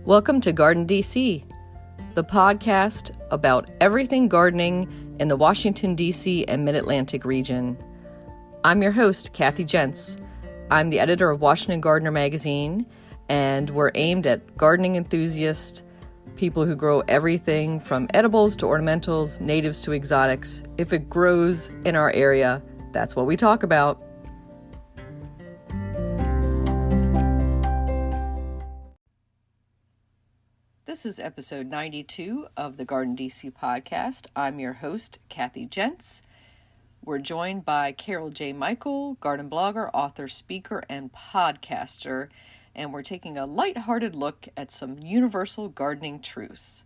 Welcome to GardenDC, the podcast about everything gardening in the Washington, D.C. and Mid-Atlantic region. I'm your host, Kathy Jentz. I'm the editor of Washington Gardener magazine, and we're aimed at gardening enthusiasts, people who grow everything from edibles to ornamentals, natives to exotics. If it grows in our area, that's what we talk about. This is episode 92 of the GardenDC podcast. I'm your host, Kathy Jentz. We're joined by Carol J. Michel, garden blogger, author, speaker, and podcaster, and we're taking a lighthearted look at some universal gardening truths.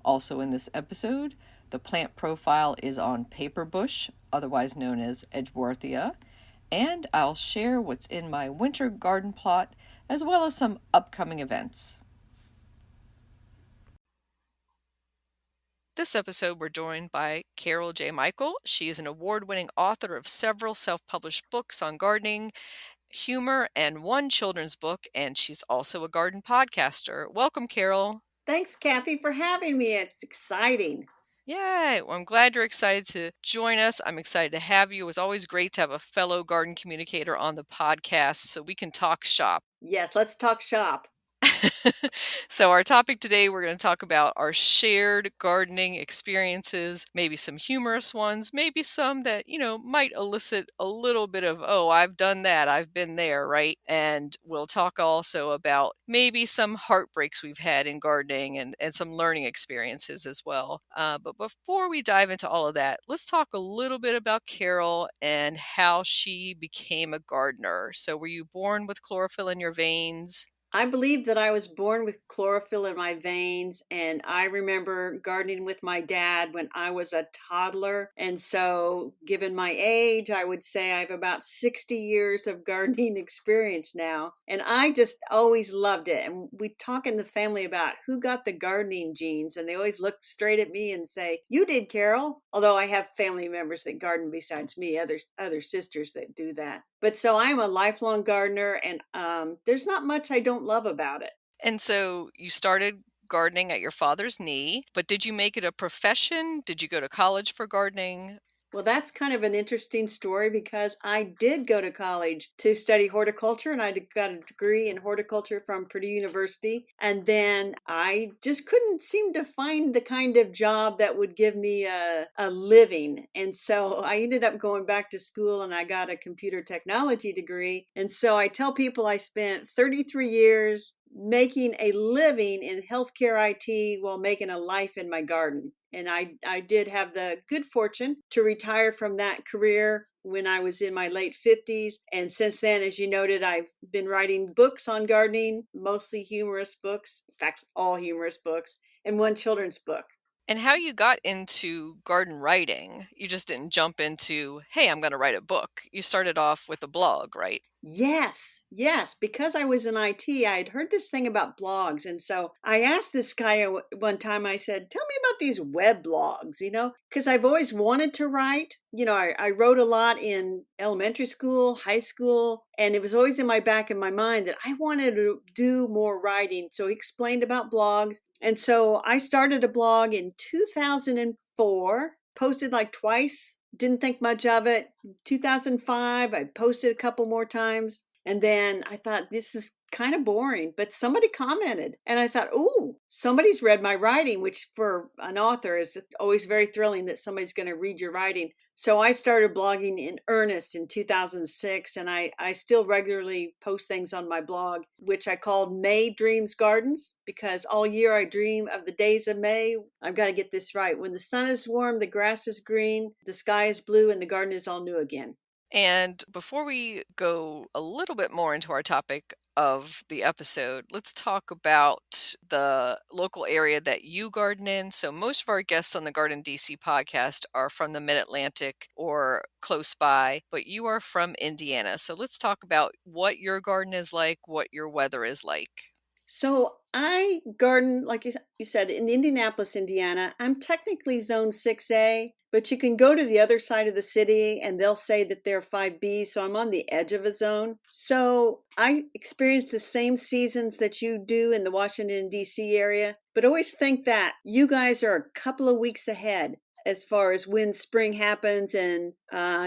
Also in this episode, the plant profile is on Paperbush, otherwise known as Edgeworthia, and I'll share what's in my winter garden plot, as well as some upcoming events. This episode, we're joined by Carol J. Michel. She is an award-winning author of several self-published books on gardening, humor, and one children's book, and she's also a garden podcaster. Welcome, Carol. Thanks, Kathy, for having me. It's exciting. Yay! Well, I'm glad you're excited to join us. I'm excited to have you. It's always great to have a fellow garden communicator on the podcast so we can talk shop. Yes, let's talk shop. So our topic today, we're going to talk about our shared gardening experiences, maybe some humorous ones, maybe some that, might elicit a little bit of, oh, I've done that, I've been there, right? And we'll talk also about maybe some heartbreaks we've had in gardening and some learning experiences as well. But before we dive into all of that, let's talk a little bit about Carol and how she became a gardener. So were you born with chlorophyll in your veins? I believe that I was born with chlorophyll in my veins, and I remember gardening with my dad when I was a toddler. And so, given my age, I would say I have about 60 years of gardening experience now. And I just always loved it. And we talk in the family about who got the gardening genes, and they always look straight at me and say, "You did, Carol." Although I have family members that garden besides me, other sisters that do that. But so I'm a lifelong gardener, and there's not much I don't love about it. And so you started gardening at your father's knee, but did you make it a profession? Did you go to college for gardening? Well, that's kind of an interesting story because I did go to college to study horticulture, and I got a degree in horticulture from Purdue University. And then I just couldn't seem to find the kind of job that would give me a living. And so I ended up going back to school and I got a computer technology degree. And so I tell people I spent 33 years making a living in healthcare IT while making a life in my garden. And I did have the good fortune to retire from that career when I was in my late 50s. And since then, as you noted, I've been writing books on gardening, mostly humorous books, in fact, all humorous books, and one children's book. And how you got into garden writing, you just didn't jump into, hey, I'm going to write a book. You started off with a blog, right? Yes. Because I was in IT, I had heard this thing about blogs. And so I asked this guy one time, I said, tell me about these web blogs, because I've always wanted to write. I wrote a lot in elementary school, high school, and it was always in my back of my mind that I wanted to do more writing. So he explained about blogs. And so I started a blog in 2004, posted like twice. Didn't think much of it. 2005, I posted a couple more times. And then I thought, this is kind of boring, but somebody commented. And I thought, oh, somebody's read my writing, which for an author is always very thrilling that somebody's going to read your writing. So I started blogging in earnest in 2006, and I still regularly post things on my blog, which I called May Dreams Gardens, because all year I dream of the days of May. I've got to get this right. When the sun is warm, the grass is green, the sky is blue, and the garden is all new again. And before we go a little bit more into our topic of the episode, let's talk about the local area that you garden in. So most of our guests on the GardenDC podcast are from the Mid-Atlantic or close by, but you are from Indiana. So let's talk about what your garden is like, what your weather is like. So I garden, like you said, in Indianapolis, Indiana. I'm technically zone 6A, but you can go to the other side of the city and they'll say that they're 5B. So I'm on the edge of a zone. So I experience the same seasons that you do in the Washington, D.C. area, but always think that you guys are a couple of weeks ahead as far as when spring happens, and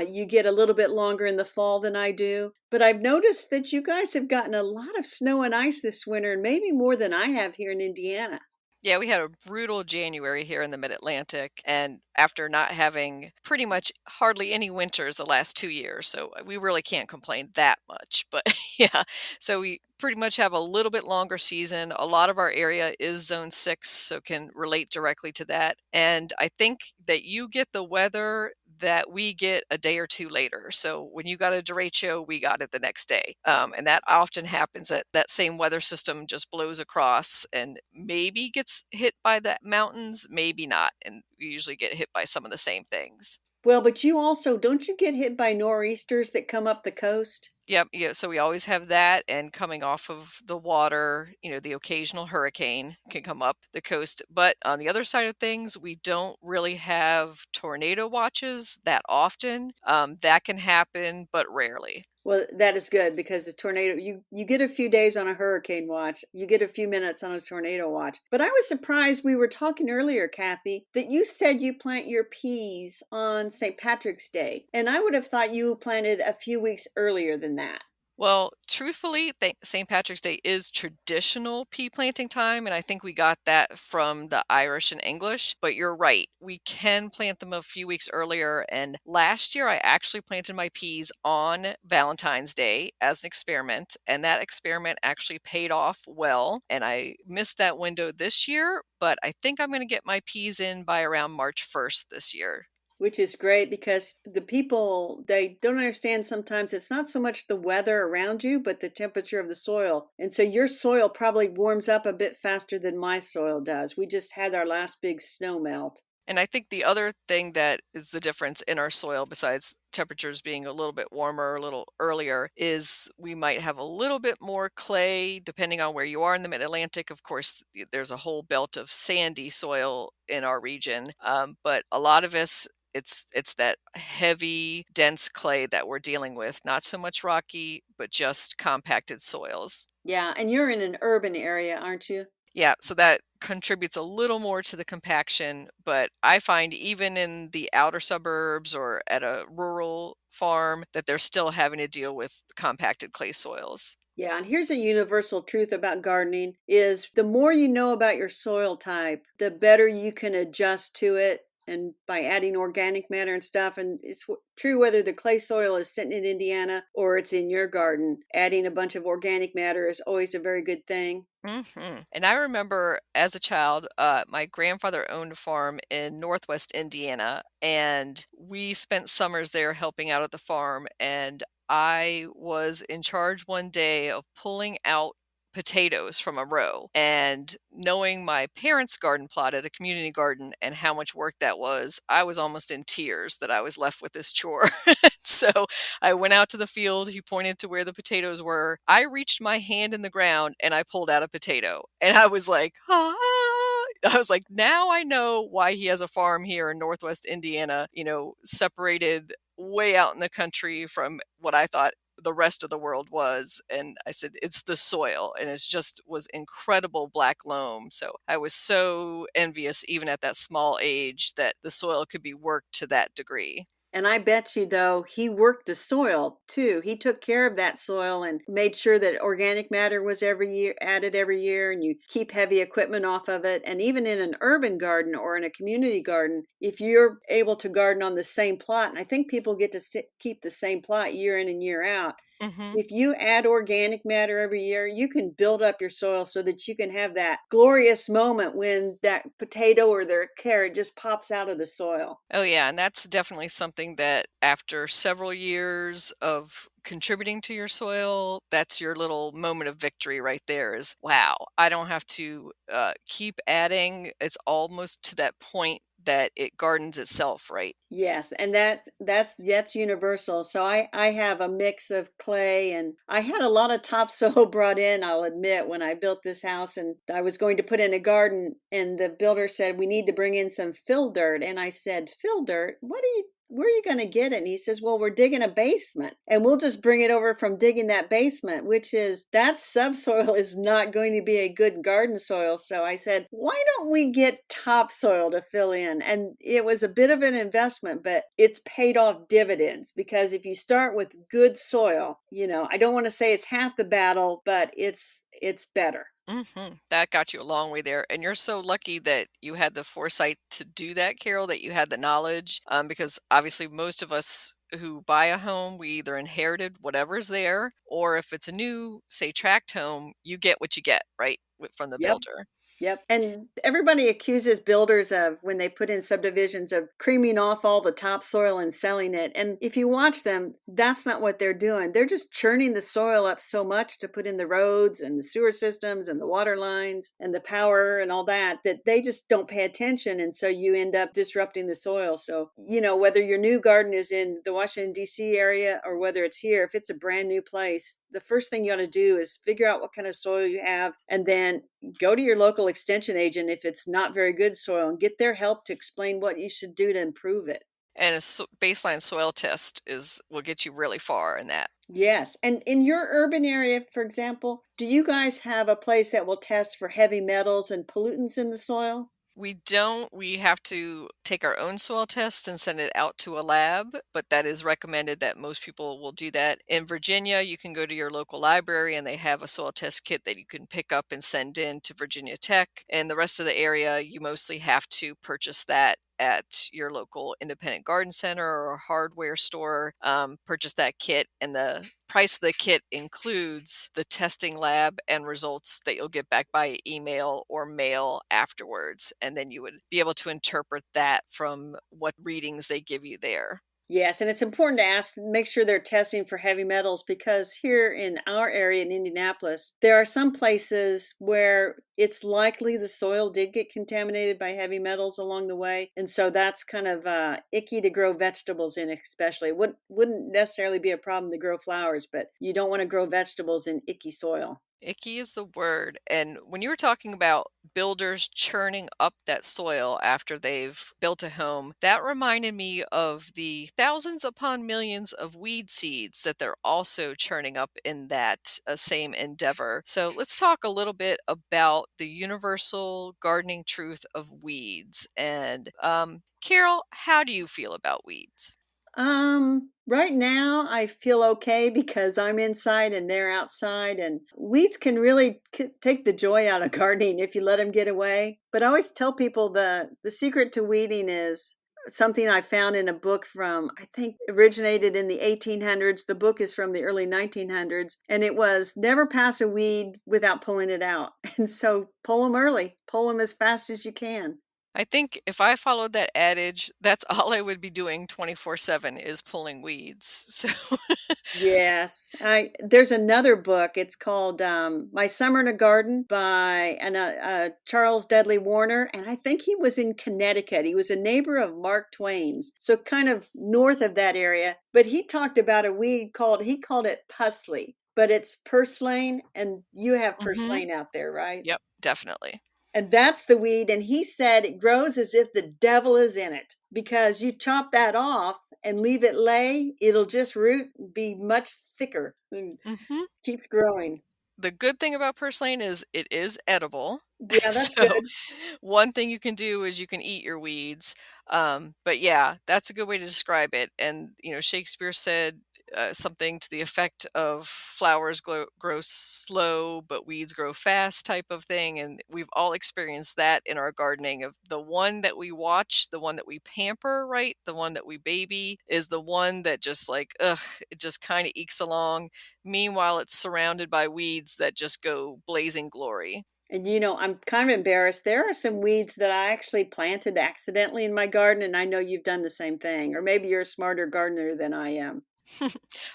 you get a little bit longer in the fall than I do. But I've noticed that you guys have gotten a lot of snow and ice this winter, and maybe more than I have here in Indiana. Yeah, we had a brutal January here in the Mid-Atlantic, and after not having pretty much hardly any winters the last 2 years, so we really can't complain that much, but yeah, so we pretty much have a little bit longer season. A lot of our area is zone 6, so can relate directly to that, and I think that you get the weather that we get a day or 2 later. So when you got a derecho, we got it the next day. And that often happens that that same weather system just blows across and maybe gets hit by the mountains, maybe not. And we usually get hit by some of the same things. Well, but you also, don't you get hit by nor'easters that come up the coast? Yep, yeah, so we always have that, and coming off of the water, the occasional hurricane can come up the coast. But on the other side of things, we don't really have tornado watches that often. That can happen, but rarely. Well, that is good because the tornado, you get a few days on a hurricane watch, you get a few minutes on a tornado watch. But I was surprised, we were talking earlier, Kathy, that you said you plant your peas on St. Patrick's Day, and I would have thought you planted a few weeks earlier than that. Well, truthfully, St. Patrick's Day is traditional pea planting time, and I think we got that from the Irish and English. But you're right, we can plant them a few weeks earlier. And last year, I actually planted my peas on Valentine's Day as an experiment, and that experiment actually paid off well. And I missed that window this year, but I think I'm going to get my peas in by around March 1st this year. Which is great because the people, they don't understand sometimes it's not so much the weather around you, but the temperature of the soil. And so your soil probably warms up a bit faster than my soil does. We just had our last big snow melt. And I think the other thing that is the difference in our soil, besides temperatures being a little bit warmer, a little earlier, is we might have a little bit more clay depending on where you are in the mid Atlantic. Of course, there's a whole belt of sandy soil in our region, but a lot of us, it's that heavy, dense clay that we're dealing with. Not so much rocky, but just compacted soils. Yeah, and you're in an urban area, aren't you? Yeah, so that contributes a little more to the compaction, but I find even in the outer suburbs or at a rural farm that they're still having to deal with compacted clay soils. Yeah, and here's a universal truth about gardening is the more you know about your soil type, the better you can adjust to it and by adding organic matter and stuff. And it's true whether the clay soil is sitting in Indiana or it's in your garden. Adding a bunch of organic matter is always a very good thing. And I remember as a child, my grandfather owned a farm in Northwest Indiana, and we spent summers there helping out at the farm. And I was in charge one day of pulling out potatoes from a row. And knowing my parents' garden plot at a community garden and how much work that was, I was almost in tears that I was left with this chore. So I went out to the field. He pointed to where the potatoes were. I reached my hand in the ground and I pulled out a potato. And I was like, ah. I was like, now I know why he has a farm here in Northwest Indiana, separated way out in the country from what I thought the rest of the world was. And I said, it's the soil. And it's just was incredible black loam. So I was so envious, even at that small age, that the soil could be worked to that degree. And I bet you, though, he worked the soil too. He took care of that soil and made sure that organic matter was every year added every year, and you keep heavy equipment off of it. And even in an urban garden or in a community garden, if you're able to garden on the same plot, and I think people get to keep the same plot year in and year out, Hmm. if you add organic matter every year, you can build up your soil so that you can have that glorious moment when that potato or their carrot just pops out of the soil. Oh, yeah. And that's definitely something that after several years of contributing to your soil, that's your little moment of victory right there is, wow, I don't have to keep adding. It's almost to that point that it gardens itself, right? Yes, and that's universal. So I have a mix of clay, and I had a lot of topsoil brought in, I'll admit, when I built this house and I was going to put in a garden, and the builder said we need to bring in some fill dirt, and I said, "Fill dirt? Where are you going to get it?" And he says, "Well, we're digging a basement and we'll just bring it over from digging that basement," which is that subsoil is not going to be a good garden soil. So I said, "Why don't we get topsoil to fill in?" And it was a bit of an investment, but it's paid off dividends, because if you start with good soil, I don't want to say it's half the battle, but it's better. That got you a long way there. And you're so lucky that you had the foresight to do that, Carol, that you had the knowledge. Because obviously, most of us who buy a home, we either inherited whatever's there, or if it's a new, say, tract home, you get what you get, right, from the Yep. builder. Yep. And everybody accuses builders of, when they put in subdivisions, of creaming off all the topsoil and selling it. And if you watch them, that's not what they're doing. They're just churning the soil up so much to put in the roads and the sewer systems and the water lines and the power and all that, that they just don't pay attention. And so you end up disrupting the soil. So, whether your new garden is in the Washington, D.C. area, or whether it's here, if it's a brand new place, the first thing you ought to do is figure out what kind of soil you have, and then go to your local extension agent if it's not very good soil, and get their help to explain what you should do to improve it. And a baseline soil test will get you really far in that. Yes. And in your urban area, for example, do you guys have a place that will test for heavy metals and pollutants in the soil? We don't. We have to take our own soil test and send it out to a lab, but that is recommended that most people will do that. In Virginia, you can go to your local library and they have a soil test kit that you can pick up and send in to Virginia Tech. And the rest of the area, you mostly have to purchase that at your local independent garden center or hardware store. Purchase that kit, and the price of the kit includes the testing lab and results that you'll get back by email or mail afterwards. And then you would be able to interpret that from what readings they give you there. Yes, and it's important to make sure they're testing for heavy metals, because here in our area in Indianapolis, there are some places where it's likely the soil did get contaminated by heavy metals along the way. And so that's kind of icky to grow vegetables in, especially. Wouldn't necessarily be a problem to grow flowers, but you don't want to grow vegetables in icky soil. Icky is the word. And when you were talking about builders churning up that soil after they've built a home, that reminded me of the thousands upon millions of weed seeds that they're also churning up in that same endeavor. So let's talk a little bit about the universal gardening truth of weeds. And Carol, how do you feel about weeds? Right now I feel okay because I'm inside and they're outside, and weeds can really take the joy out of gardening if you let them get away. But I always tell people the secret to weeding is something I found in a book from, I think, originated in the 1800s. The book is from the early 1900s, and it was never pass a weed without pulling it out. And so pull them early, pull them as fast as you can. I think if I followed that adage, that's all I would be doing 24/7 is pulling weeds. So Yes, I there's another book. It's called My Summer in a Garden by Charles Dudley Warner, and I think he was in Connecticut. He was a neighbor of Mark Twain's, so kind of north of that area. But he talked about a weed he called it pusley, but it's purslane, and you have Mhm. purslane out there, right? Yep, definitely. And that's the weed. And he said it grows as if the devil is in it, because you chop that off and leave it lay, it'll just root and be much thicker and Mhm. keeps growing. The good thing about purslane is it is edible. Yeah, that's So, good. one thing you can do is you can eat your weeds. But yeah, that's a good way to describe it. And, Shakespeare said something to the effect of flowers grow slow, but weeds grow fast type of thing. And we've all experienced that in our gardening of the one that we watch, the one that we pamper, right? The one that we baby is the one that just like, ugh, it just kind of ekes along. Meanwhile, it's surrounded by weeds that just go blazing glory. And I'm kind of embarrassed. There are some weeds that I actually planted accidentally in my garden, and I know you've done the same thing. Or maybe you're a smarter gardener than I am.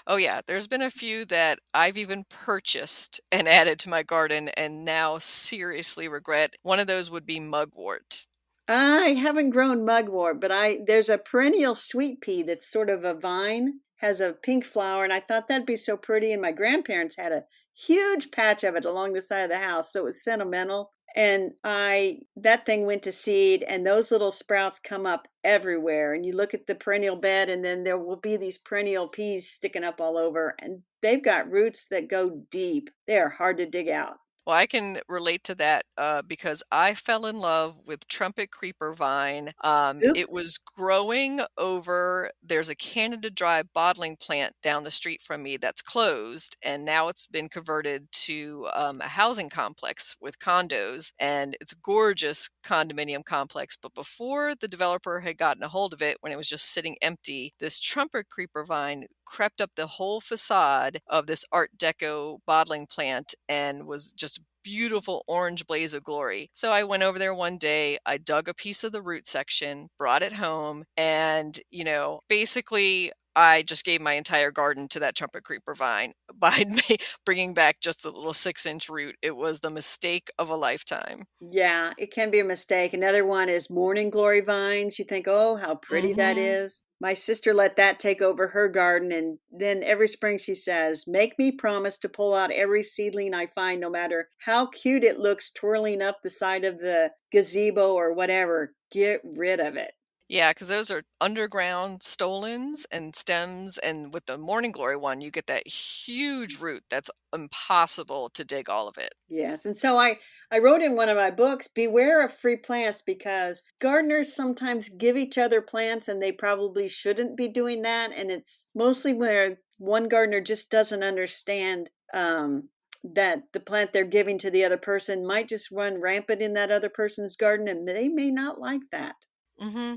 Oh, yeah, there's been a few that I've even purchased and added to my garden and now seriously regret. One of those would be mugwort. I haven't grown mugwort, but I there's a perennial sweet pea that's sort of a vine, has a pink flower, and I thought that'd be so pretty. And my grandparents had a huge patch of it along the side of the house, so it was sentimental. And I that thing went to seed, and those little sprouts come up everywhere. And you look at the perennial bed, and then there will be these perennial peas sticking up all over, and they've got roots that go deep. They are hard to dig out. Well, I can relate to that because I fell in love with trumpet creeper vine. It Oops. was growing over, there's a Canada Dry bottling plant down the street from me that's closed, and now it's been converted to a housing complex with condos, and it's a gorgeous condominium complex. But before the developer had gotten a hold of it, when it was just sitting empty, this trumpet creeper vine crept up the whole facade of this Art Deco bottling plant and was just beautiful orange blaze of glory. So I went over there one day, I dug a piece of the root section, brought it home, and, basically I just gave my entire garden to that trumpet creeper vine by bringing back just a little 6-inch root. It was the mistake of a lifetime. Yeah, it can be a mistake. Another one is morning glory vines. You think, oh, how pretty that Mhm. is. My sister let that take over her garden. And then every spring she says, make me promise to pull out every seedling I find, no matter how cute it looks twirling up the side of the gazebo or whatever. Get rid of it. Yeah, because those are underground stolons and stems, and with the morning glory one, you get that huge root that's impossible to dig all of it. Yes, and so I wrote in one of my books, beware of free plants because gardeners sometimes give each other plants and they probably shouldn't be doing that. And it's mostly where one gardener just doesn't understand that the plant they're giving to the other person might just run rampant in that other person's garden, and they may not like that.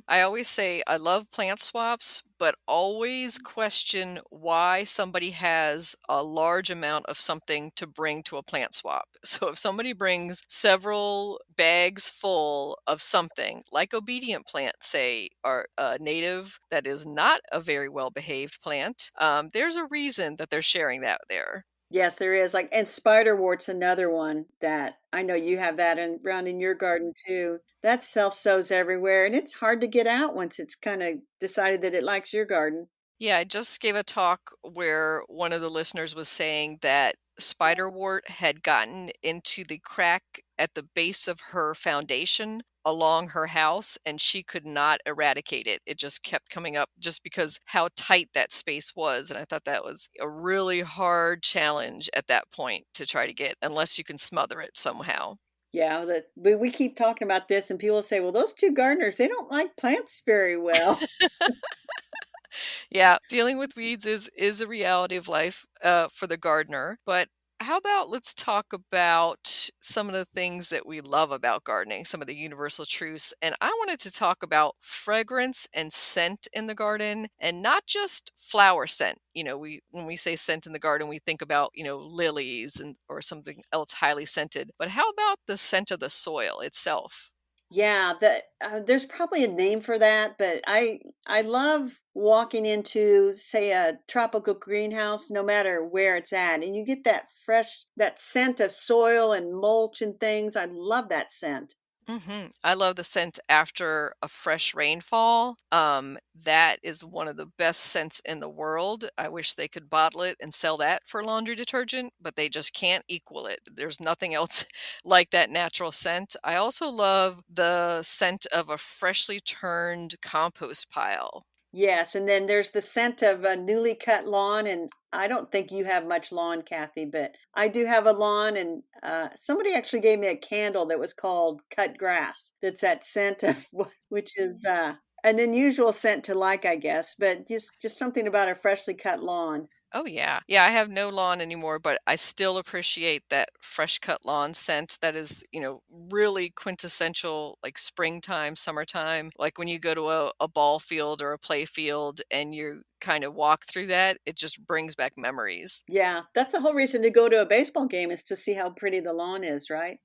I always say I love plant swaps, but always question why somebody has a large amount of something to bring to a plant swap. So if somebody brings several bags full of something, like obedient plant, say, or a native that is not a very well behaved plant, there's a reason that they're sharing that there. Yes, there is. Like, and spiderwort's another one that I know you have that in, around in your garden too. That self sows everywhere, and it's hard to get out once it's kind of decided that it likes your garden. Yeah, I just gave a talk where one of the listeners was saying that spiderwort had gotten into the crack at the base of her foundation along her house, and she could not eradicate it. It just kept coming up just because how tight that space was. And I thought that was a really hard challenge at that point to try to get, unless you can smother it somehow. Yeah, we keep talking about this, and people say, "Well, those two gardeners, they don't like plants very well." Yeah, dealing with weeds is a reality of life for the gardener. But how about let's talk about some of the things that we love about gardening, some of the universal truths. And I wanted to talk about fragrance and scent in the garden, and not just flower scent. We when we say scent in the garden, we think about, lilies and or something else highly scented. But how about the scent of the soil itself? Yeah, there's probably a name for that, but I love walking into, say, a tropical greenhouse, no matter where it's at, and you get that fresh, that scent of soil and mulch and things. I love that scent. I love the scent after a fresh rainfall. That is one of the best scents in the world. I wish they could bottle it and sell that for laundry detergent, but they just can't equal it. There's nothing else like that natural scent. I also love the scent of a freshly turned compost pile. Yes, and then there's the scent of a newly cut lawn, and I don't think you have much lawn, Kathy, but I do have a lawn, and somebody actually gave me a candle that was called cut grass. That's that scent of which is an unusual scent to like, I guess, but just something about a freshly cut lawn. Oh yeah. Yeah, I have no lawn anymore, but I still appreciate that fresh cut lawn scent that is, really quintessential like springtime, summertime. Like when you go to a ball field or a play field and you kind of walk through that, it just brings back memories. Yeah, that's the whole reason to go to a baseball game is to see how pretty the lawn is, right?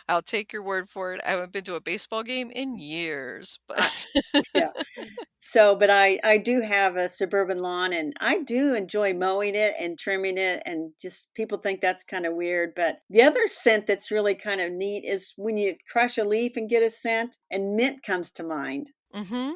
I'll take your word for it. I haven't been to a baseball game in years, but I, yeah. So, but I do have a suburban lawn and I do enjoy mowing it and trimming it, and just people think that's kind of weird, but the other scent that's really kind of neat is when you crush a leaf and get a scent, and mint comes to mind. mhm.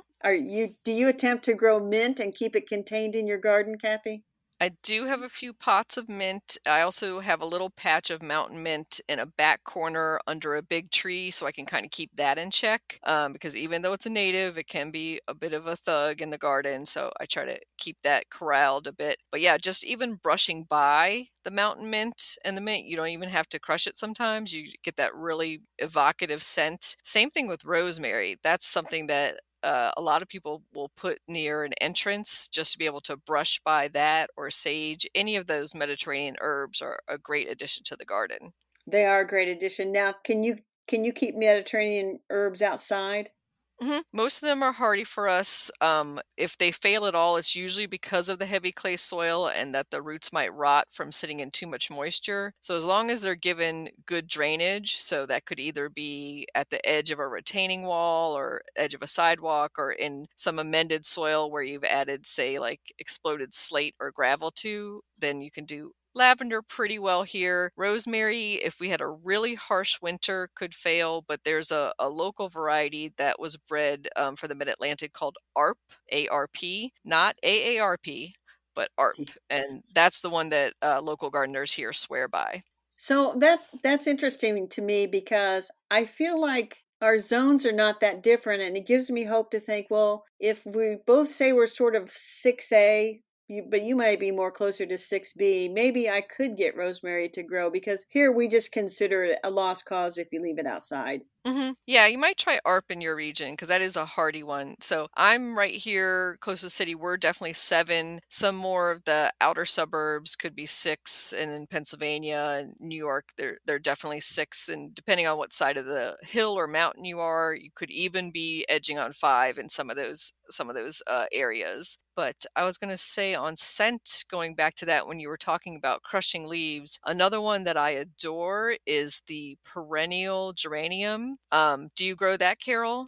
Do you attempt to grow mint and keep it contained in your garden, Kathy? I do have a few pots of mint. I also have a little patch of mountain mint in a back corner under a big tree, so I can kind of keep that in check. Because even though it's a native, it can be a bit of a thug in the garden. So I try to keep that corralled a bit. But yeah, just even brushing by the mountain mint and the mint, you don't even have to crush it sometimes. You get that really evocative scent. Same thing with rosemary. That's something that a lot of people will put near an entrance just to be able to brush by that, or sage. Any of those Mediterranean herbs are a great addition to the garden. They are a great addition. Now, can you keep Mediterranean herbs outside? Most of them are hardy for us. If they fail at all, it's usually because of the heavy clay soil and that the roots might rot from sitting in too much moisture. So, as long as they're given good drainage, so that could either be at the edge of a retaining wall or edge of a sidewalk or in some amended soil where you've added, say, like exploded slate or gravel to, then you can do lavender pretty well here. Rosemary, if we had a really harsh winter, could fail, but there's a local variety that was bred for the Mid Atlantic called ARP, not AARP, but ARP. And that's the one that local gardeners here swear by. So that's interesting to me because I feel like our zones are not that different, and it gives me hope to think, well, if we both say we're sort of 6A, but you might be more closer to 6B, maybe I could get rosemary to grow, because here we just consider it a lost cause if you leave it outside. Yeah, you might try ARP in your region because that is a hardy one. So I'm right here close to the city. We're definitely 7. Some more of the outer suburbs could be 6, and in Pennsylvania and New York, they're definitely 6. And depending on what side of the hill or mountain you are, you could even be edging on 5 in some of those areas. But I was going to say on scent, going back to that when you were talking about crushing leaves, another one that I adore is the perennial geranium. Do you grow that, Carol?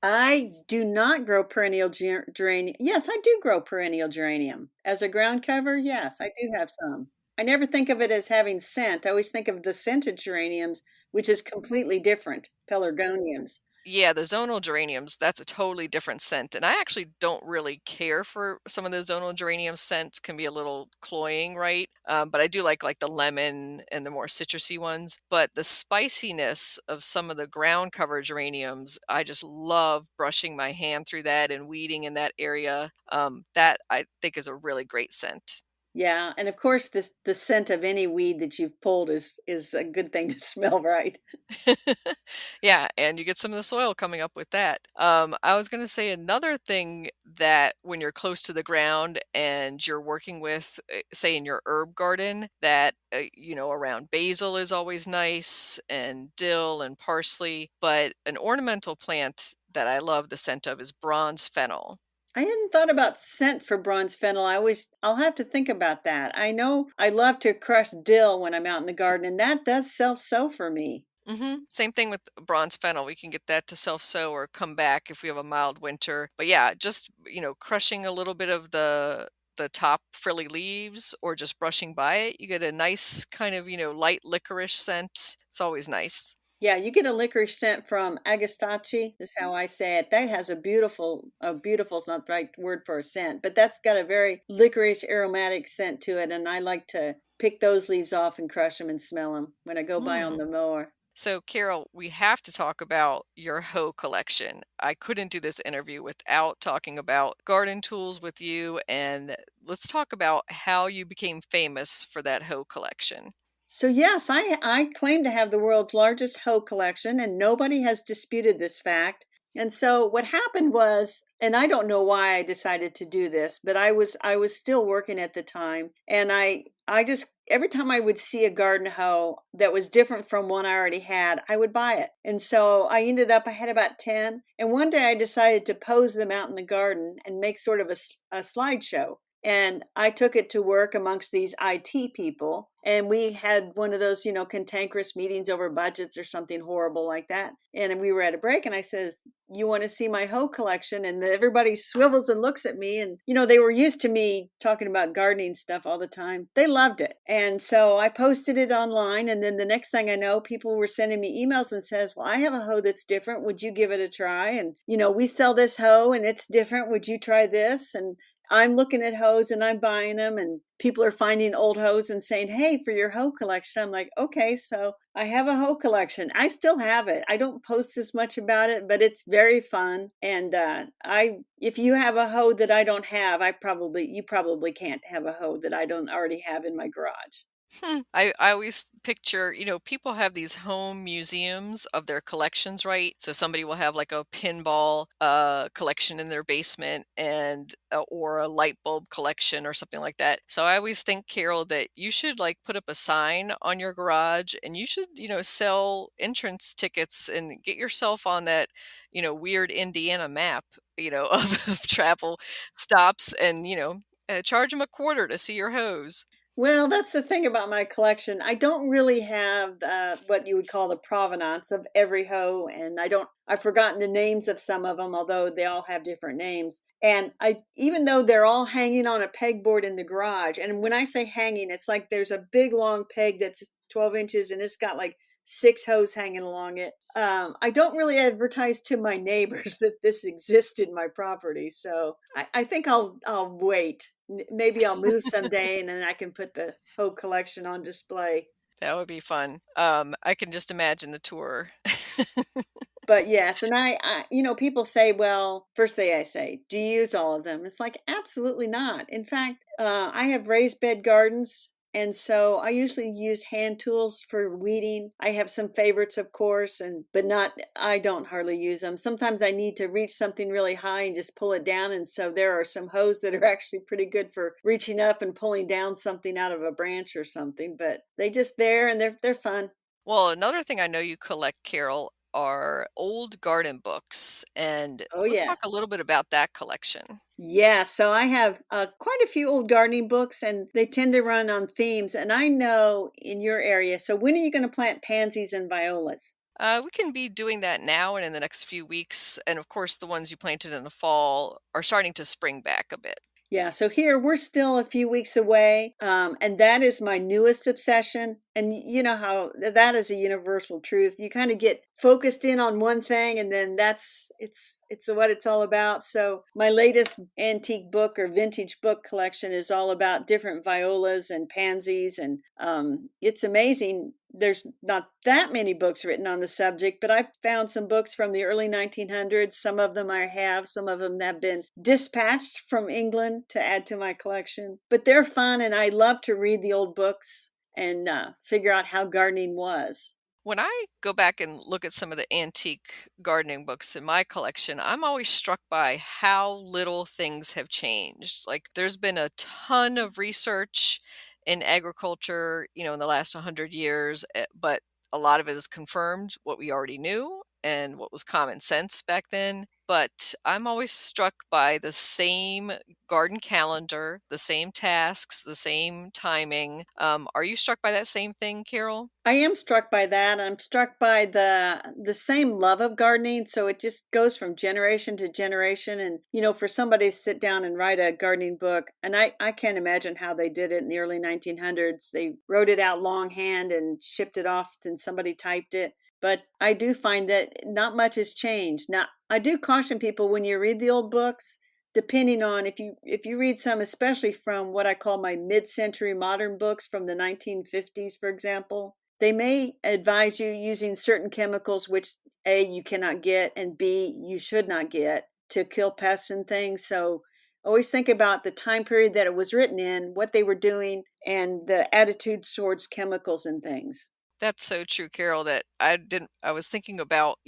I do not grow perennial geranium. Yes, I do grow perennial geranium. As a ground cover, yes, I do have some. I never think of it as having scent. I always think of the scented geraniums, which is completely different, pelargoniums. Yeah, the zonal geraniums, that's a totally different scent. And I actually don't really care for some of the zonal geranium scents, can be a little cloying, right? But I do like the lemon and the more citrusy ones. But the spiciness of some of the ground cover geraniums, I just love brushing my hand through that and weeding in that area. That I think is a really great scent. Yeah, and of course the scent of any weed that you've pulled is a good thing to smell, right? Yeah, and you get some of the soil coming up with that. I was going to say another thing that when you're close to the ground and you're working with, say, in your herb garden, that, around basil is always nice and dill and parsley. But an ornamental plant that I love the scent of is bronze fennel. I hadn't thought about scent for bronze fennel. I'll have to think about that. I know I love to crush dill when I'm out in the garden, and that does self-sow for me. Same thing with bronze fennel. We can get that to self sow or come back if we have a mild winter. But yeah, just crushing a little bit of the top frilly leaves or just brushing by it, you get a nice kind of light licorice scent. It's always nice. Yeah, you get a licorice scent from Agastache, is how I say it. That has a beautiful is not the right word for a scent, but that's got a very licorice aromatic scent to it. And I like to pick those leaves off and crush them and smell them when I go by on Hmm. the mower. So, Carol, we have to talk about your hoe collection. I couldn't do this interview without talking about garden tools with you, and let's talk about how you became famous for that hoe collection. So yes, I claim to have the world's largest hoe collection, and nobody has disputed this fact. And so what happened was, and I don't know why I decided to do this, but I was still working at the time, and I just every time I would see a garden hoe that was different from one I already had, I would buy it. And so I had about 10, and one day I decided to pose them out in the garden and make sort of a slideshow. And I took it to work amongst these IT people. And we had one of those, cantankerous meetings over budgets or something horrible like that. And we were at a break, and I says, "You want to see my hoe collection?" And everybody swivels and looks at me. And, they were used to me talking about gardening stuff all the time. They loved it. And so I posted it online. And then the next thing I know, people were sending me emails and says, "Well, I have a hoe that's different. Would you give it a try? And, we sell this hoe and it's different. Would you try this?" And I'm looking at hoes and I'm buying them, and people are finding old hoes and saying, "Hey, for your hoe collection." I'm like, "Okay, so I have a hoe collection." I still have it. I don't post as much about it, but it's very fun. And if you have a hoe that I don't have, you probably can't have a hoe that I don't already have in my garage. I always picture, people have these home museums of their collections, right? So somebody will have like a pinball collection in their basement and or a light bulb collection or something like that. So I always think, Carol, that you should like put up a sign on your garage, and you should, sell entrance tickets and get yourself on that, weird Indiana map, of travel stops, and, charge them a quarter to see your hose. Well, that's the thing about my collection. I don't really have what you would call the provenance of every hoe, and I've forgotten the names of some of them, although they all have different names. And even though they're all hanging on a pegboard in the garage, and when I say hanging, it's like there's a big long peg that's 12 inches and it's got like six hose hanging along it. I don't really advertise to my neighbors that this exists in my property, so I think I'll wait. Maybe I'll move someday, and then I can put the whole collection on display. That would be fun. I can just imagine the tour. But yes, and people say, well, first thing I say, "Do you use all of them?" It's like, absolutely not. In fact, I have raised bed gardens. And so I usually use hand tools for weeding. I have some favorites, of course, but I don't hardly use them. Sometimes I need to reach something really high and just pull it down. And so there are some hoes that are actually pretty good for reaching up and pulling down something out of a branch or something, but they just there and they're fun. Well, another thing I know you collect, Carol, are old garden books. And Oh, let's talk a yes. little bit about that collection. Yeah, so I have quite a few old gardening books, and they tend to run on themes. And I know in your area, so when are you going to plant pansies and violas? We can be doing that now and in the next few weeks. And of course, the ones you planted in the fall are starting to spring back a bit. Yeah, so here we're still a few weeks away, and that is my newest obsession. And you know how that is a universal truth. You kind of get focused in on one thing, and then it's what it's all about. So my latest antique book or vintage book collection is all about different violas and pansies, and it's amazing. There's not that many books written on the subject, but I found some books from the early 1900s. Some of them I have, some of them have been dispatched from England to add to my collection. But they're fun, and I love to read the old books and figure out how gardening was. When I go back and look at some of the antique gardening books in my collection, I'm always struck by how little things have changed. Like, there's been a ton of research in agriculture, in the last 100 years, but a lot of it has confirmed what we already knew and what was common sense back then. But I'm always struck by the same garden calendar, the same tasks, the same timing. Are you struck by that same thing, Carol? I am struck by that. I'm struck by the same love of gardening. So it just goes from generation to generation. And for somebody to sit down and write a gardening book, and I can't imagine how they did it in the early 1900s. They wrote it out longhand and shipped it off, and somebody typed it. But I do find that not much has changed. Now, I do caution people when you read the old books, depending on if you read some, especially from what I call my mid-century modern books from the 1950s, for example, they may advise you using certain chemicals, which A, you cannot get, and B, you should not get to kill pests and things. So always think about the time period that it was written in, what they were doing, and the attitudes towards chemicals and things. That's so true, Carol, that I was thinking about,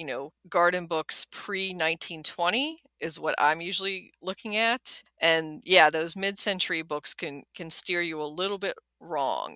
garden books pre-1920 is what I'm usually looking at. And yeah, those mid-century books can steer you a little bit wrong.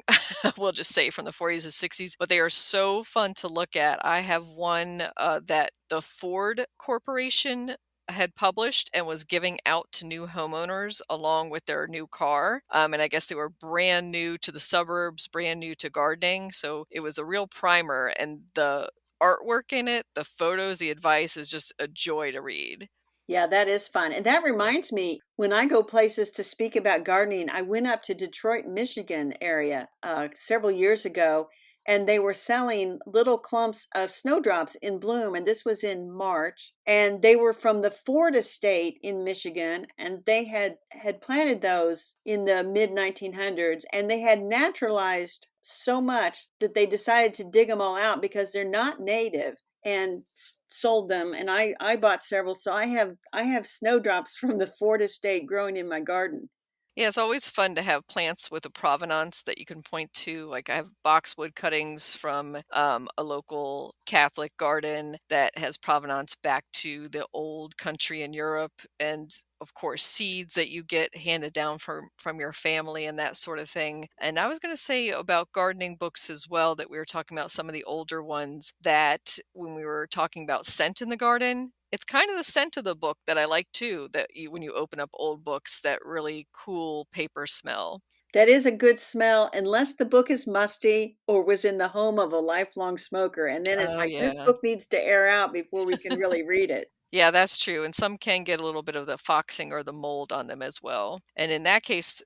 We'll just say from the 40s and 60s, but they are so fun to look at. I have one that the Ford Corporation had published and was giving out to new homeowners along with their new car. And I guess they were brand new to the suburbs, brand new to gardening. So it was a real primer, and the artwork in it, the photos, the advice is just a joy to read. Yeah, that is fun. And that reminds me, when I go places to speak about gardening, I went up to Detroit, Michigan area several years ago, and they were selling little clumps of snowdrops in bloom. And this was in March. And they were from the Ford estate in Michigan, and they had planted those in the mid 1900s, and they had naturalized so much that they decided to dig them all out because they're not native, and sold them. And I bought several, so I have snowdrops from the Ford estate growing in my garden. Yeah, it's always fun to have plants with a provenance that you can point to. Like I have boxwood cuttings from a local Catholic garden that has provenance back to the old country in Europe, and of course seeds that you get handed down from your family and that sort of thing. And I was going to say about gardening books as well, that we were talking about some of the older ones, that when we were talking about scent in the garden, it's kind of the scent of the book that I like too, that you when you open up old books, that really cool paper smell. That is a good smell, unless the book is musty or was in the home of a lifelong smoker. And then it's Oh, like, this yeah. book needs to air out before we can really read it. Yeah, that's true, and some can get a little bit of the foxing or the mold on them as well. And in that case,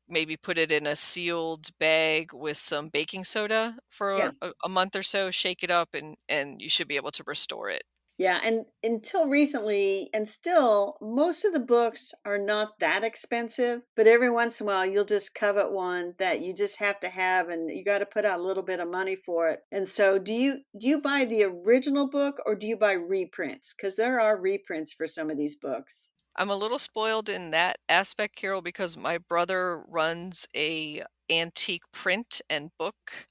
maybe put it in a sealed bag with some baking soda Yeah. for a month or so, shake it up, and you should be able to restore it. Yeah, and until recently, and still, most of the books are not that expensive, but every once in a while you'll just covet one that you just have to have, and you got to put out a little bit of money for it. And so do you buy the original book, or do you buy reprints? Because there are reprints for some of these books. I'm a little spoiled in that aspect, Carol, because my brother runs a antique print and book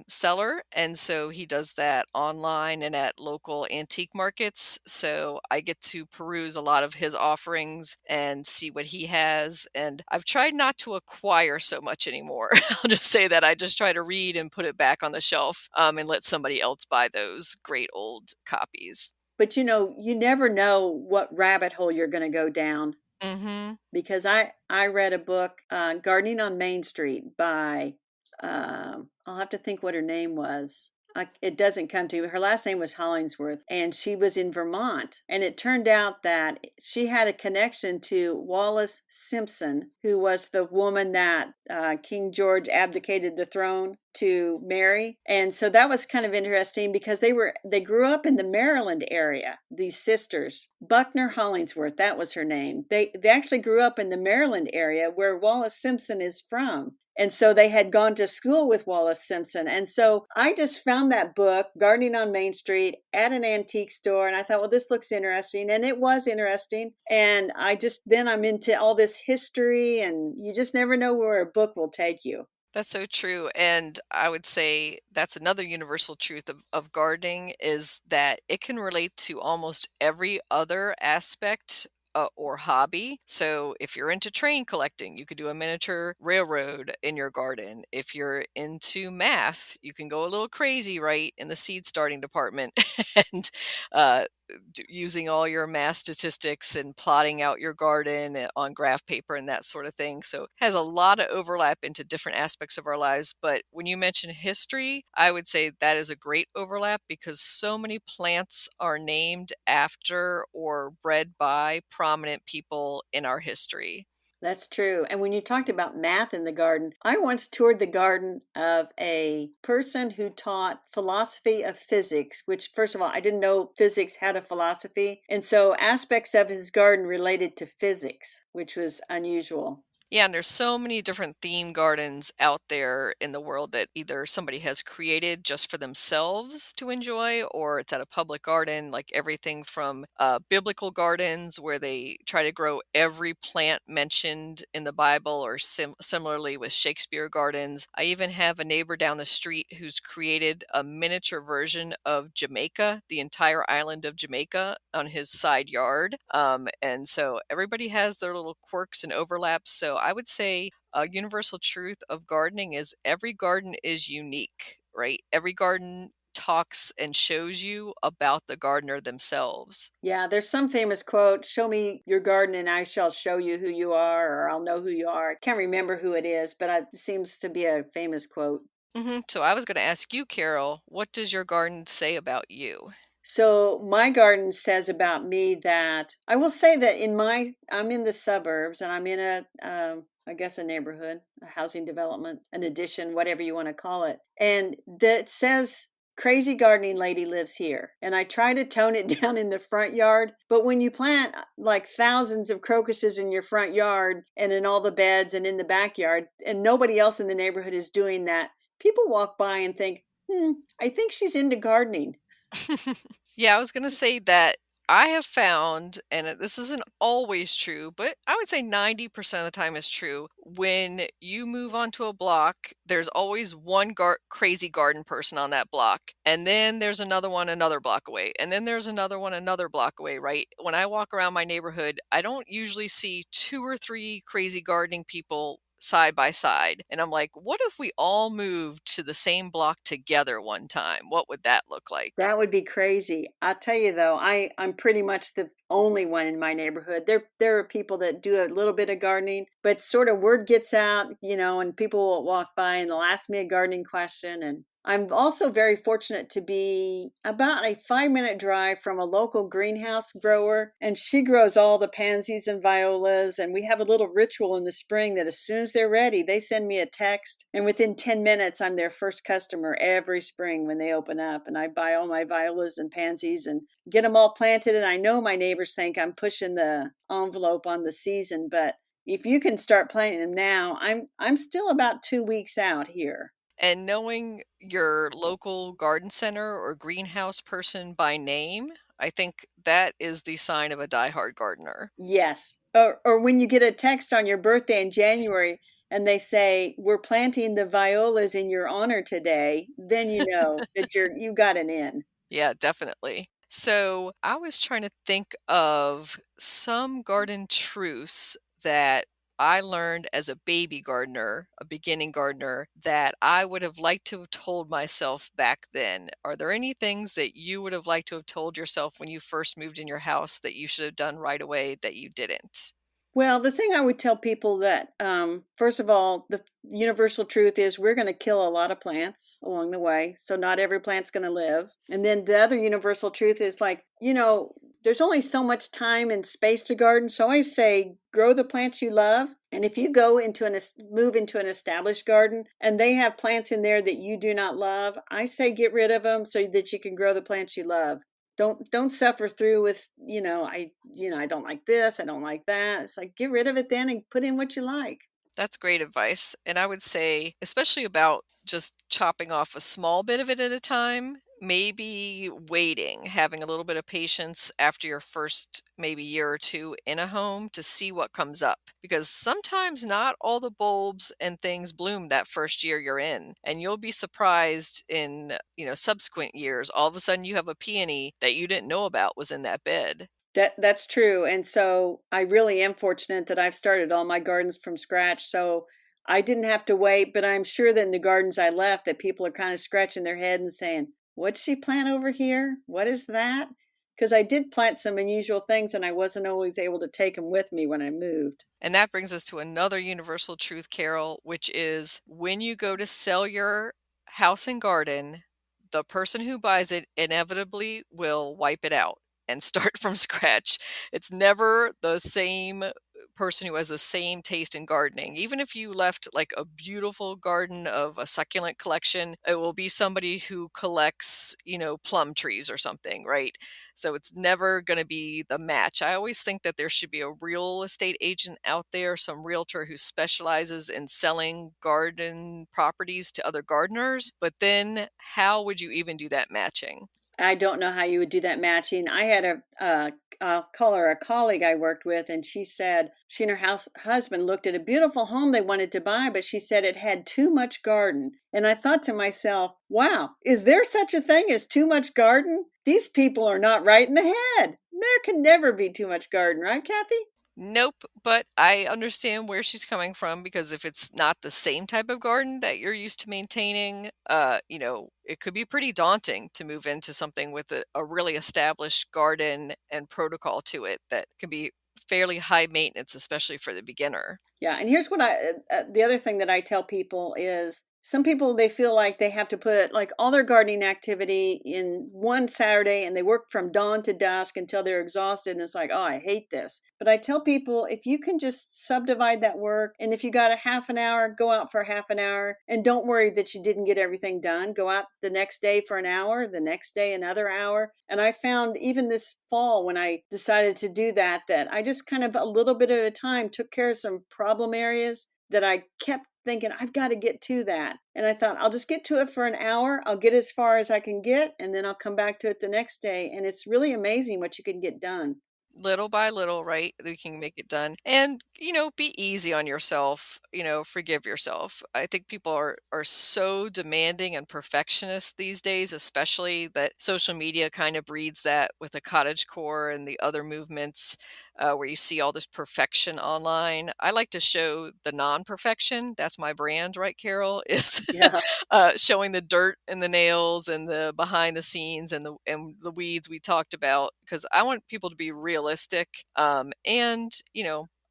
seller, and so he does that online and at local antique markets. So I get to peruse a lot of his offerings and see what he has. And I've tried not to acquire so much anymore. I'll just say that I just try to read and put it back on the shelf, and let somebody else buy those great old copies. But you never know what rabbit hole you're going to go down, Hmm. because I read a book, Gardening on Main Street by, I'll have to think what her name was. It doesn't come to me. Her last name was Hollingsworth, and she was in Vermont. And it turned out that she had a connection to Wallis Simpson, who was the woman that King George abdicated the throne to marry. And so that was kind of interesting, because they grew up in the Maryland area, these sisters. Buckner Hollingsworth, that was her name. They actually grew up in the Maryland area where Wallis Simpson is from. And so they had gone to school with Wallace Simpson. And so I just found that book, Gardening on Main Street, at an antique store. And I thought, well, this looks interesting. And it was interesting. And then I'm into all this history, and you just never know where a book will take you. That's so true. And I would say that's another universal truth of gardening, is that it can relate to almost every other aspect or hobby. So if you're into train collecting, you could do a miniature railroad in your garden. If you're into math, you can go a little crazy, right, in the seed starting department and uh, using all your math statistics and plotting out your garden on graph paper and that sort of thing. So it has a lot of overlap into different aspects of our lives. But when you mention history, I would say that is a great overlap, because so many plants are named after or bred by prominent people in our history. That's true. And when you talked about math in the garden, I once toured the garden of a person who taught philosophy of physics, which, first of all, I didn't know physics had a philosophy. And so aspects of his garden related to physics, which was unusual. Yeah, and there's so many different theme gardens out there in the world that either somebody has created just for themselves to enjoy, or it's at a public garden, like everything from biblical gardens where they try to grow every plant mentioned in the Bible, or similarly with Shakespeare gardens. I even have a neighbor down the street who's created a miniature version of Jamaica, the entire island of Jamaica, on his side yard. And so everybody has their little quirks and overlaps. So I would say a universal truth of gardening is every garden is unique, right? Every garden talks and shows you about the gardener themselves. Yeah, there's some famous quote, show me your garden and I shall show you who you are, or I'll know who you are. I can't remember who it is, but it seems to be a famous quote. So I was going to ask you, Carol, what does your garden say about you? So my garden says about me that I will say that I'm in the suburbs and I'm in I guess a neighborhood, a housing development, an addition, whatever you want to call it. And that says crazy gardening lady lives here. And I try to tone it down in the front yard. But when you plant like thousands of crocuses in your front yard and in all the beds and in the backyard, and nobody else in the neighborhood is doing that, people walk by and think, I think she's into gardening. Yeah, I was going to say that I have found, and this isn't always true, but I would say 90% of the time is true. When you move onto a block, there's always one crazy garden person on that block. And then there's another one another block away. And then there's another one another block away, right? When I walk around my neighborhood, I don't usually see two or three crazy gardening people side by side. And I'm like, what if we all moved to the same block together one time? What would that look like? That would be crazy. I'll tell you though, I'm pretty much the only one in my neighborhood. There are people that do a little bit of gardening, but sort of word gets out, and people will walk by and they'll ask me a gardening question. And I'm also very fortunate to be about a 5-minute drive from a local greenhouse grower, and she grows all the pansies and violas. And we have a little ritual in the spring that as soon as they're ready, they send me a text, and within 10 minutes, I'm their first customer every spring when they open up. And I buy all my violas and pansies and get them all planted. And I know my neighbors think I'm pushing the envelope on the season, but if you can start planting them now, I'm still about 2 weeks out here. And knowing your local garden center or greenhouse person by name, I think that is the sign of a diehard gardener. Yes. Or when you get a text on your birthday in January and they say, "We're planting the violas in your honor today," then you know that you got an in. Yeah, definitely. So I was trying to think of some garden truths that I learned as a baby gardener, a beginning gardener, that I would have liked to have told myself back then. Are there any things that you would have liked to have told yourself when you first moved in your house that you should have done right away that you didn't? Well, the thing I would tell people that, first of all, the universal truth is we're going to kill a lot of plants along the way. So not every plant's going to live. And then the other universal truth is like, there's only so much time and space to garden. So I always say, grow the plants you love. And if you move into an established garden and they have plants in there that you do not love, I say get rid of them so that you can grow the plants you love. Don't suffer through with, I don't like this, I don't like that. It's like get rid of it then and put in what you like. That's great advice. And I would say, especially about just chopping off a small bit of it at a time, maybe waiting, having a little bit of patience after your first maybe year or two in a home to see what comes up. Because sometimes not all the bulbs and things bloom that first year you're in. And you'll be surprised in, subsequent years. All of a sudden you have a peony that you didn't know about was in that bed. That's true. And so I really am fortunate that I've started all my gardens from scratch. So I didn't have to wait, but I'm sure that in the gardens I left that people are kind of scratching their head and saying, "What's she plant over here? What is that?" Because I did plant some unusual things and I wasn't always able to take them with me when I moved. And that brings us to another universal truth, Carol, which is when you go to sell your house and garden, the person who buys it inevitably will wipe it out and start from scratch. It's never the same person who has the same taste in gardening. Even if you left like a beautiful garden of a succulent collection, it will be somebody who collects, plum trees or something, right? So it's never going to be the match. I always think that there should be a real estate agent out there, some realtor who specializes in selling garden properties to other gardeners. But then how would you even do that matching? I don't know how you would do that matching. I had I'll call her a colleague I worked with, and she said she and her husband looked at a beautiful home they wanted to buy, but she said it had too much garden. And I thought to myself, wow, is there such a thing as too much garden? These people are not right in the head. There can never be too much garden, right, Kathy? Nope, but I understand where she's coming from because if it's not the same type of garden that you're used to maintaining, it could be pretty daunting to move into something with a really established garden and protocol to it that can be fairly high maintenance, especially for the beginner. Yeah, and here's what the other thing that I tell people is some people they feel like they have to put like all their gardening activity in one Saturday and they work from dawn to dusk until they're exhausted and it's like, "Oh, I hate this." But I tell people if you can just subdivide that work and if you got a half an hour, go out for a half an hour and don't worry that you didn't get everything done. Go out the next day for an hour, the next day another hour. And I found even this fall when I decided to do that, that I just kind of a little bit at a time took care of some problem areas that I kept thinking, I've got to get to that. And I thought, I'll just get to it for an hour. I'll get as far as I can get, and then I'll come back to it the next day. And it's really amazing what you can get done. Little by little, right? We can make it done. And, be easy on yourself, forgive yourself. I think people are so demanding and perfectionist these days, especially that social media kind of breeds that with the cottagecore and the other movements where you see all this perfection online. I like to show the non-perfection. That's my brand, right, Carol? Is Yeah. showing the dirt and the nails and the behind the scenes and the weeds we talked about because I want people to be realistic and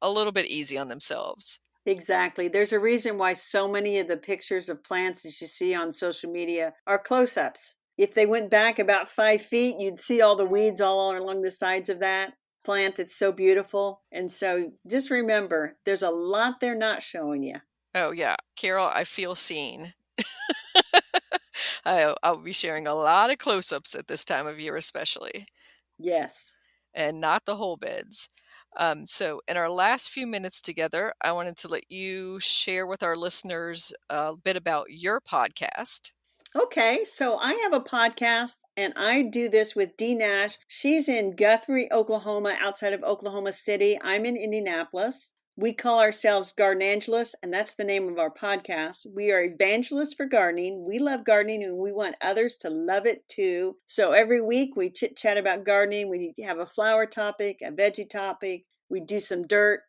a little bit easy on themselves. Exactly. There's a reason why so many of the pictures of plants that you see on social media are close ups. If they went back about 5 feet, you'd see all the weeds all along the sides of that plant that's so beautiful. And so just remember, there's a lot they're not showing you. Oh yeah, Carol, I feel seen. I'll be sharing a lot of close-ups at this time of year, especially, Yes. and not the whole beds. So, in our last few minutes together, I wanted to let you share with our listeners a bit about your podcast. Okay, so I have a podcast and I do this with Dee Nash. She's in Guthrie, Oklahoma, outside of Oklahoma City. I'm in Indianapolis. We call ourselves Gardenangelist, and that's the name of our podcast. We are evangelists for gardening. We love gardening and we want others to love it too. So every week we chit chat about gardening. We have a flower topic, a veggie topic, we do some dirt,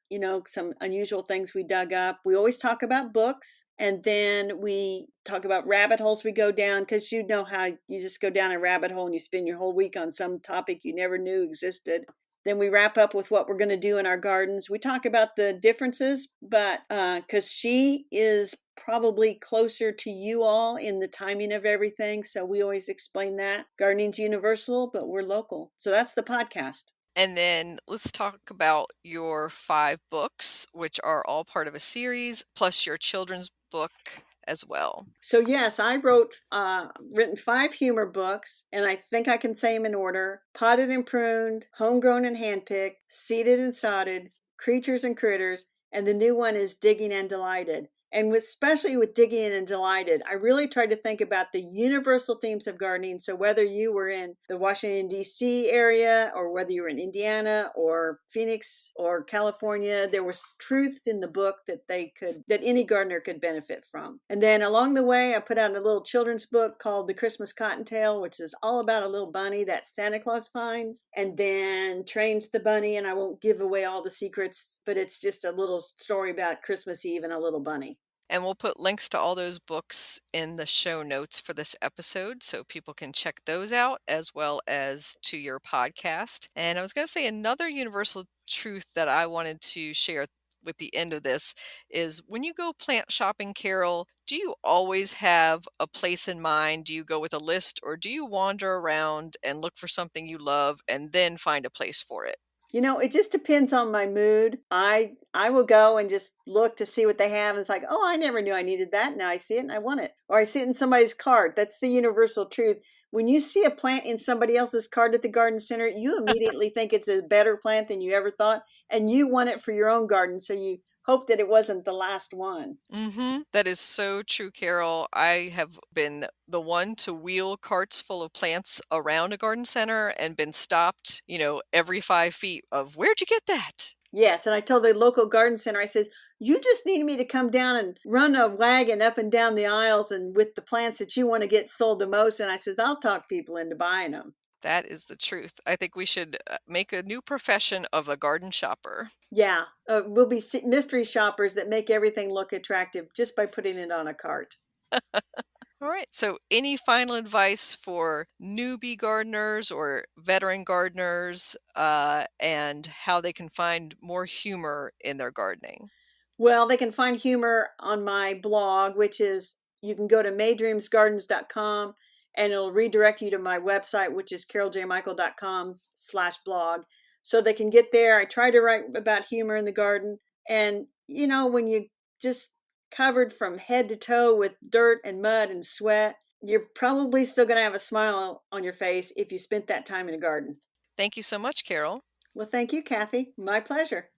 some unusual things we dug up. We always talk about books. And then we talk about rabbit holes we go down because you know how you just go down a rabbit hole and you spend your whole week on some topic you never knew existed. Then we wrap up with what we're going to do in our gardens. We talk about the differences, but because she is probably closer to you all in the timing of everything. So we always explain that. Gardening's universal, but we're local. So that's the podcast. And then let's talk about your 5 books, which are all part of a series, plus your children's book as well. So yes, I written 5 humor books, and I think I can say them in order: Potted and Pruned, Homegrown and Handpicked, Seeded and Sodded, Creatures and Critters, and the new one is Digging and Delighted. And especially with Digging and Delighted, I really tried to think about the universal themes of gardening. So whether you were in the Washington, D.C. area, or whether you were in Indiana or Phoenix or California, there was truths in the book that any gardener could benefit from. And then along the way, I put out a little children's book called The Christmas Cottontail, which is all about a little bunny that Santa Claus finds and then trains the bunny. And I won't give away all the secrets, but it's just a little story about Christmas Eve and a little bunny. And we'll put links to all those books in the show notes for this episode so people can check those out as well as to your podcast. And I was going to say another universal truth that I wanted to share with the end of this is when you go plant shopping, Carol, do you always have a place in mind? Do you go with a list or do you wander around and look for something you love and then find a place for it? It just depends on my mood. I will go and just look to see what they have. And it's like, oh, I never knew I needed that. Now I see it and I want it. Or I see it in somebody's cart. That's the universal truth. When you see a plant in somebody else's cart at the garden center, you immediately think it's a better plant than you ever thought, and you want it for your own garden. So you hope that it wasn't the last one. That is so true, Carol. I have been the one to wheel carts full of plants around a garden center and been stopped, every 5 feet of where'd you get that? Yes, and I told the local garden center, I says, you just need me to come down and run a wagon up and down the aisles and with the plants that you want to get sold the most. And I says, I'll talk people into buying them. That is the truth. I think we should make a new profession of a garden shopper. Yeah, we'll be mystery shoppers that make everything look attractive just by putting it on a cart. All right. So, any final advice for newbie gardeners or veteran gardeners and how they can find more humor in their gardening? Well, they can find humor on my blog, which is you can go to maydreamsgardens.com and it'll redirect you to my website, which is caroljmichael.com/blog. So they can get there. I try to write about humor in the garden. And, when you just covered from head to toe with dirt and mud and sweat, you're probably still going to have a smile on your face if you spent that time in a garden. Thank you so much, Carol. Well, thank you, Kathy. My pleasure.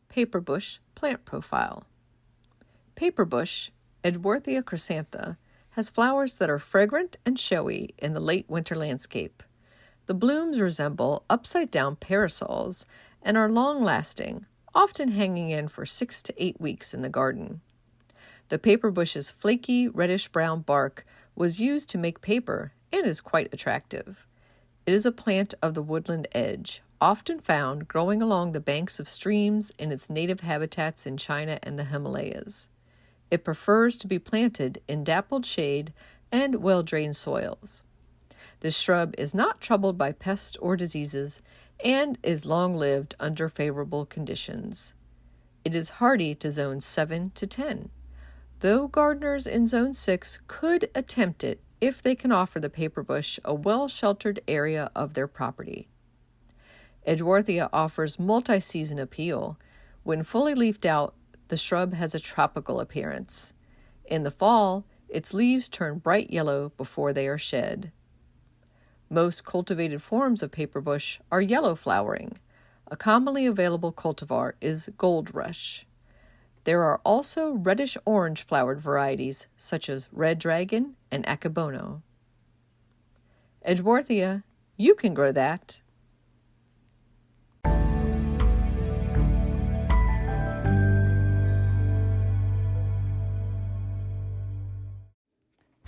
Paperbush plant profile. Paperbush, Edgeworthia chrysantha, has flowers that are fragrant and showy in the late winter landscape. The blooms resemble upside-down parasols and are long-lasting, often hanging in for 6 to 8 weeks in the garden. The paperbush's flaky reddish-brown bark was used to make paper and is quite attractive. It is a plant of the woodland edge, often found growing along the banks of streams in its native habitats in China and the Himalayas. It prefers to be planted in dappled shade and well-drained soils. This shrub is not troubled by pests or diseases and is long-lived under favorable conditions. It is hardy to zones 7 to 10, though gardeners in zone 6 could attempt it if they can offer the paperbush a well-sheltered area of their property. Edgeworthia offers multi-season appeal. When fully leafed out, the shrub has a tropical appearance. In the fall, its leaves turn bright yellow before they are shed. Most cultivated forms of paperbush are yellow flowering. A commonly available cultivar is Gold Rush. There are also reddish-orange flowered varieties such as Red Dragon and Accabono. Edgeworthia, you can grow that.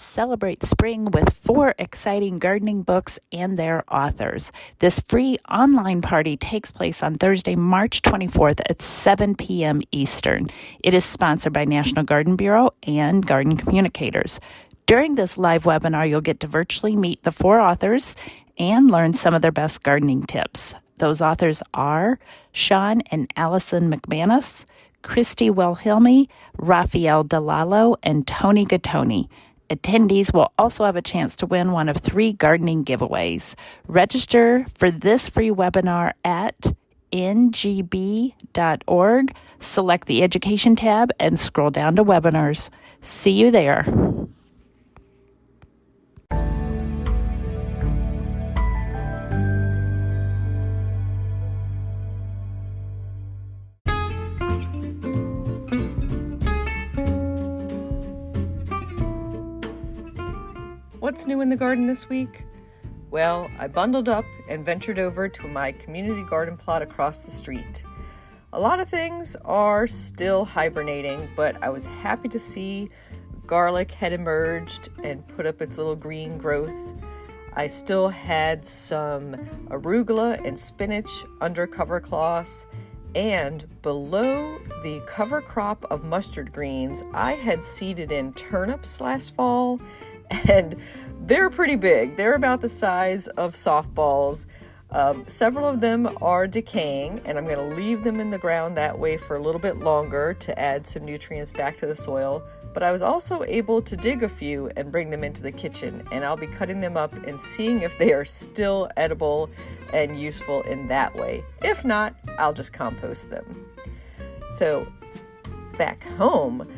Celebrate spring with 4 exciting gardening books and their authors. This free online party takes place on Thursday, March 24th at 7 p.m. Eastern. It is sponsored by National Garden Bureau and Garden Communicators. During this live webinar, you'll get to virtually meet the 4 authors and learn some of their best gardening tips. Those authors are Sean and Allison McManus, Christy Wilhelmi, Raphael DeLallo, and Tony Gattoni. Attendees will also have a chance to win one of 3 gardening giveaways. Register for this free webinar at ngb.org. Select the Education tab and scroll down to Webinars. See you there. What's new in the garden this week? Well, I bundled up and ventured over to my community garden plot across the street. A lot of things are still hibernating, but I was happy to see garlic had emerged and put up its little green growth. I still had some arugula and spinach under cover cloths, and below the cover crop of mustard greens, I had seeded in turnips last fall, and they're pretty big. They're about the size of softballs. Several of them are decaying, and I'm going to leave them in the ground that way for a little bit longer to add some nutrients back to the soil. But I was also able to dig a few and bring them into the kitchen, and I'll be cutting them up and seeing if they are still edible and useful in that way. If not, I'll just compost them. So back home,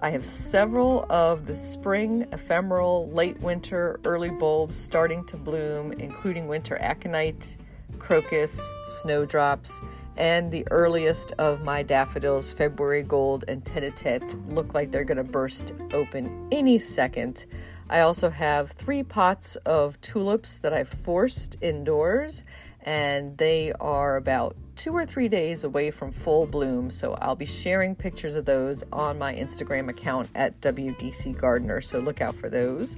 I have several of the spring, ephemeral, late winter, early bulbs starting to bloom, including winter aconite, crocus, snowdrops, and the earliest of my daffodils, February gold and tete-a-tete, look like they're going to burst open any second. I also have 3 pots of tulips that I've forced indoors, and they are about 2 or 3 days away from full bloom, so I'll be sharing pictures of those on my Instagram account at WDC Gardener, so look out for those.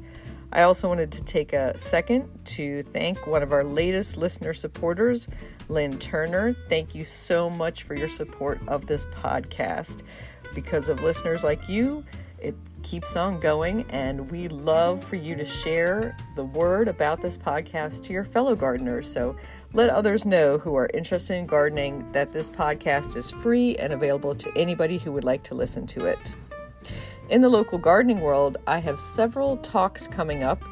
I also wanted to take a second to thank one of our latest listener supporters, Lynn Turner. Thank you so much for your support of this podcast. Because of listeners like you, it keeps on going, and we love for you to share the word about this podcast to your fellow gardeners. So let others know who are interested in gardening that this podcast is free and available to anybody who would like to listen to it. In the local gardening world, I have several talks coming up.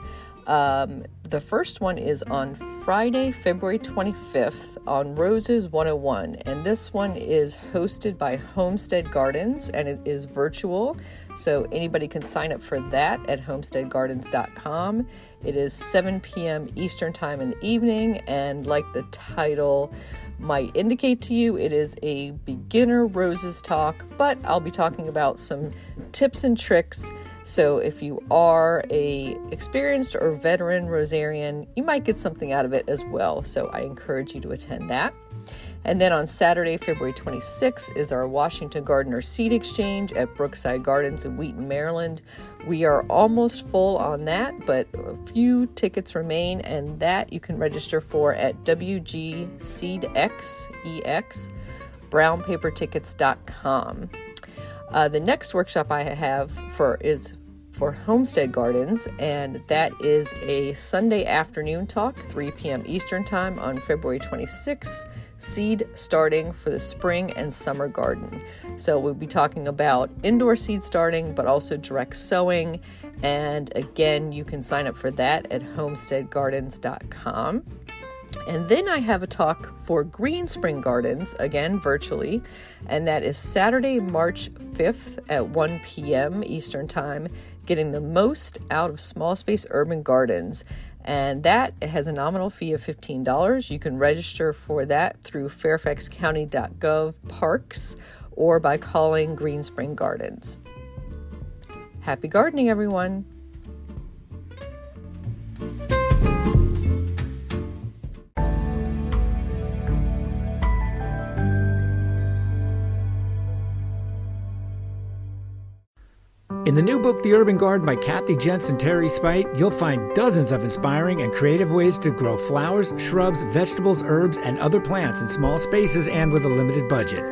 The first one is on Friday, February 25th on Roses 101, and this one is hosted by Homestead Gardens, and it is virtual, so anybody can sign up for that at homesteadgardens.com. It is 7 p.m. Eastern Time in the evening, and like the title might indicate to you, it is a beginner roses talk, but I'll be talking about some tips and tricks. So if you are a experienced or veteran rosarian, you might get something out of it as well. So I encourage you to attend that. And then on Saturday, February 26th is our Washington Gardener Seed Exchange at Brookside Gardens in Wheaton, Maryland. We are almost full on that, but a few tickets remain, and that you can register for at WGSeedXEX, brownpapertickets.com. The next workshop I have is for Homestead Gardens, and that is a Sunday afternoon talk, 3 p.m. Eastern Time on February 26th, seed starting for the spring and summer garden. So we'll be talking about indoor seed starting, but also direct sowing, and again, you can sign up for that at homesteadgardens.com. And then I have a talk for Green Spring Gardens, again virtually, and that is Saturday, March 5th at 1 p.m. Eastern Time, getting the most out of small space urban gardens. And that has a nominal fee of $15. You can register for that through fairfaxcounty.gov parks or by calling Green Spring Gardens. Happy gardening, everyone! In the new book, The Urban Garden by Kathy Jentz and Terry Spite, you'll find dozens of inspiring and creative ways to grow flowers, shrubs, vegetables, herbs, and other plants in small spaces and with a limited budget.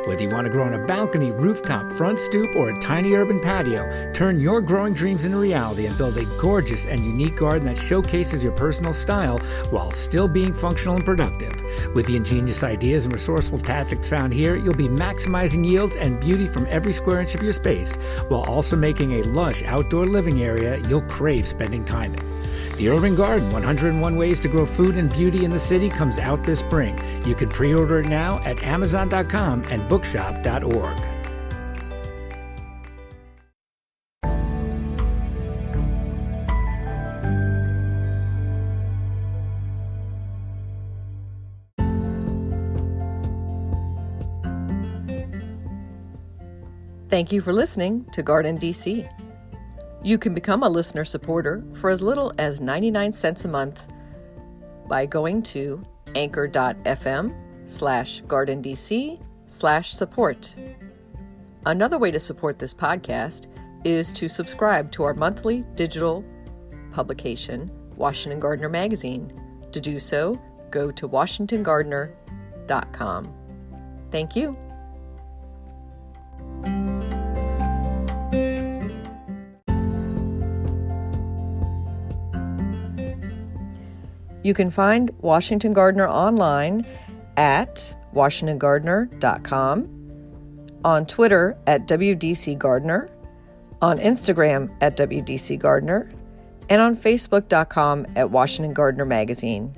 Whether you want to grow on a balcony, rooftop, front stoop, or a tiny urban patio, turn your growing dreams into reality and build a gorgeous and unique garden that showcases your personal style while still being functional and productive. With the ingenious ideas and resourceful tactics found here, you'll be maximizing yields and beauty from every square inch of your space, while also making a lush outdoor living area you'll crave spending time in. The Urban Garden, 101 Ways to Grow Food and Beauty in the City, comes out this spring. You can pre-order it now at Amazon.com and bookshop.org. Thank you for listening to GardenDC. You can become a listener supporter for as little as 99 cents a month by going to anchor.fm/GardenDC/support. Another way to support this podcast is to subscribe to our monthly digital publication, Washington Gardener Magazine. To do so, go to washingtongardener.com. Thank you. You can find Washington Gardener online at washingtongardener.com, on Twitter at WDC Gardener, on Instagram at WDC Gardener, and on Facebook.com at Washington Gardener Magazine.